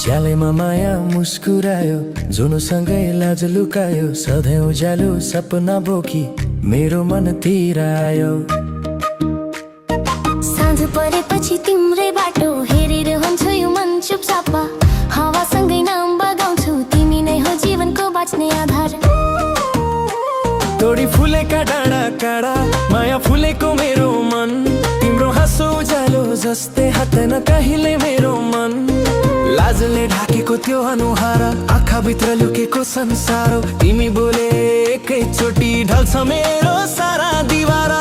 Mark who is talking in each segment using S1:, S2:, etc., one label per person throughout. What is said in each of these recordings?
S1: झ्यालैमा माया मुस्कुरायो, जुनसँगै लाज लुकायो, सधैँ उज्यालो सपना बोकी मेरो मनतिर आयो।
S2: साँझ परेपछि तिम्रै बाटो हेरेर हुन्छ यो मन चुपचाप, हावासँगै नाम बगाउँछु, तिमी नै हो जीवनको बाँच्ने आधार।
S1: तोडी फुलेका डाँडा काँडा, माया फुलेको मेरो मन, तिम्रो हाँसो उज्यालो जस्तै हट्दैन कहिले मेरो मन। लाजले ढाकेको त्यो अनुहार, आँखाभित्र लुकेको संसार, तिमी बोले एकैचोटि ढल्छ मेरो सारा दिवार।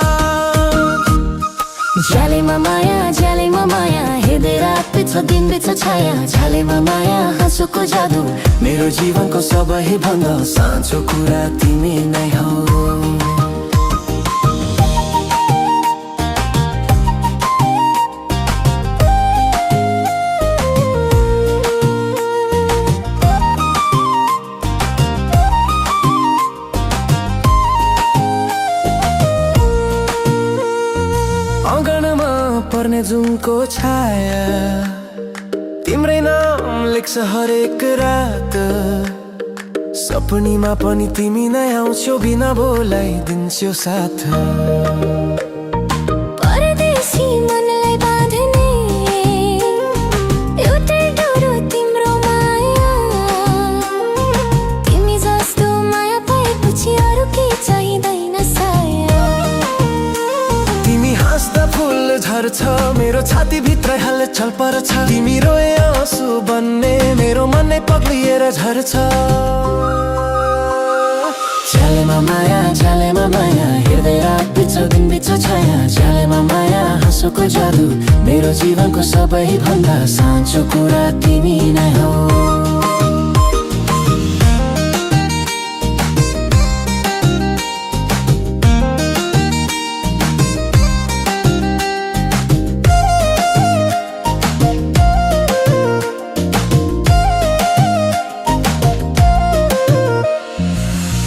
S2: झ्यालैमा माया हेर्दै रात बित्छ दिन बित्छ छाया, झ्यालैमा माया हाँसोको जादु
S1: मेरो जीवनको सबैभन्दा साँचो कुरा तिमी नै हो। अँगनमा पर्ने जुनको छाया, तिम्रै नाम लेख्छ हरेक रात, सपनीमा पनि तिमी नै आउँछौ, बिना बोलाइ दिन्छौ साथ।
S2: परदेशी मनलाई बाँध्ने एउटै डोरो तिम्रो माया, तिमी जस्तो माया पाएपछि अरू के चाहिँदैन साया।
S1: तिमी हाँस्दा फुल झर्छ, मेरो छाती भित्र हलचल पर्छ, तिमी रोए आँसु बन्ने मेरो मन नै पग्लिएर झर्छ। झ्यालैमा माया हेर्दै रात बित्छ दिन बित्छ छाया, झ्यालैमा माया हाँसोको जादु मेरो जीवनको सबैभन्दा साँचो कुरा तिमी नै हो।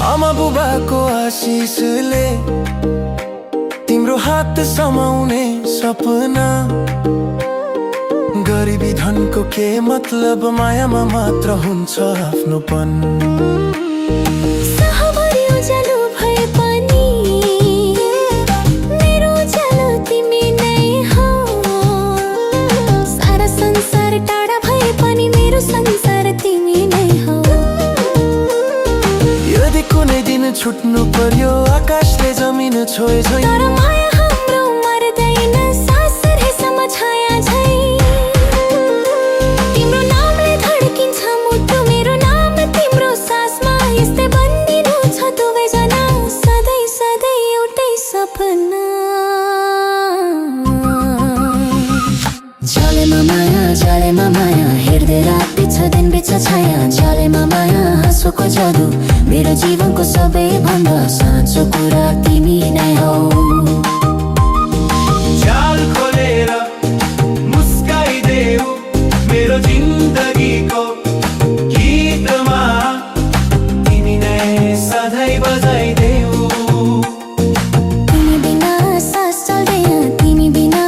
S1: आमा बुबाको आशिषले तिम्रो हात समाउने सपना, गरिबी धनको के मतलब, मायामा मात्र हुन्छ आफ्नोपन।
S2: सहभरि उज्यालो भए पनि मेरो उज्यालो तिमी नै हो, सारा संसार टाढा भए पनि मेरो संसार तिमी नै हो।
S1: यदि कुनै दिन छुट्नु पर्यो आकाशले जमिन छोए झैं,
S2: तर माया हाम्रो मर्दैन, सास रहेसम्म छाया झैं। तिम्रो नामले धड्किन्छ मुटु, मेरो नाम तिम्रो सासमा, यस्तै बन्दिनु छ दुवैजना सधैँ सधैँ एउटै सपना। झ्यालैमा माया हेर्दै रात बित्छ दिन बित्छ छाया, झ्यालैमा माया हाँसोको जादु मेरो जीवनको सबैभन्दा साँचो कुरा तिमी नै हो।
S1: झ्याल खोलेर मुस्काइदेऊ मेरो जिन्दगीको गीतमा, तिमी नै सधैँ बजाइदेऊ।
S2: तिमी बिना सास चल्दैन, तिमी बिना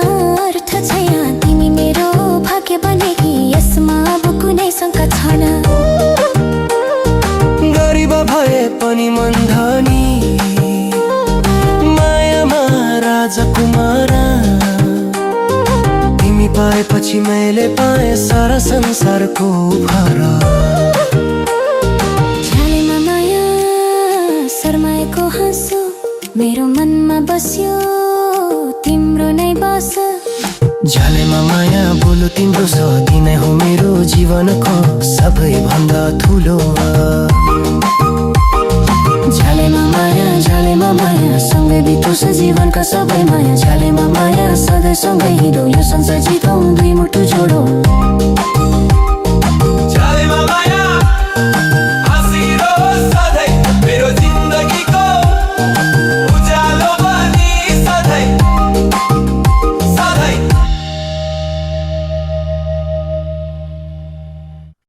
S2: अर्थ छैन, तिमी मेरो भाग्य बनेकी यसमा अब कुनै शङ्का छैन।
S1: गरिब भए पनि मन धनी, मायामा राजकुमारा, तिमी पाएपछि मैले पाएँ सारा संसारको उपहार।
S2: झ्यालैमा माया शर्माएको हाँसो मेरो मनमा बस्यो, तिम्रो नै बस।
S1: झ्यालैमा माया बोलो तिम्रो साथी नै हो मेरो जीवनको सबैभन्दा ठुलो। झ्यालैमा माया सँगै बितोस् जीवनका सबै माया, झ्यालैमा माया सधैँ सँगै हिँडौँ, यो संसार जितौँ दुई मुटु जोडौँ।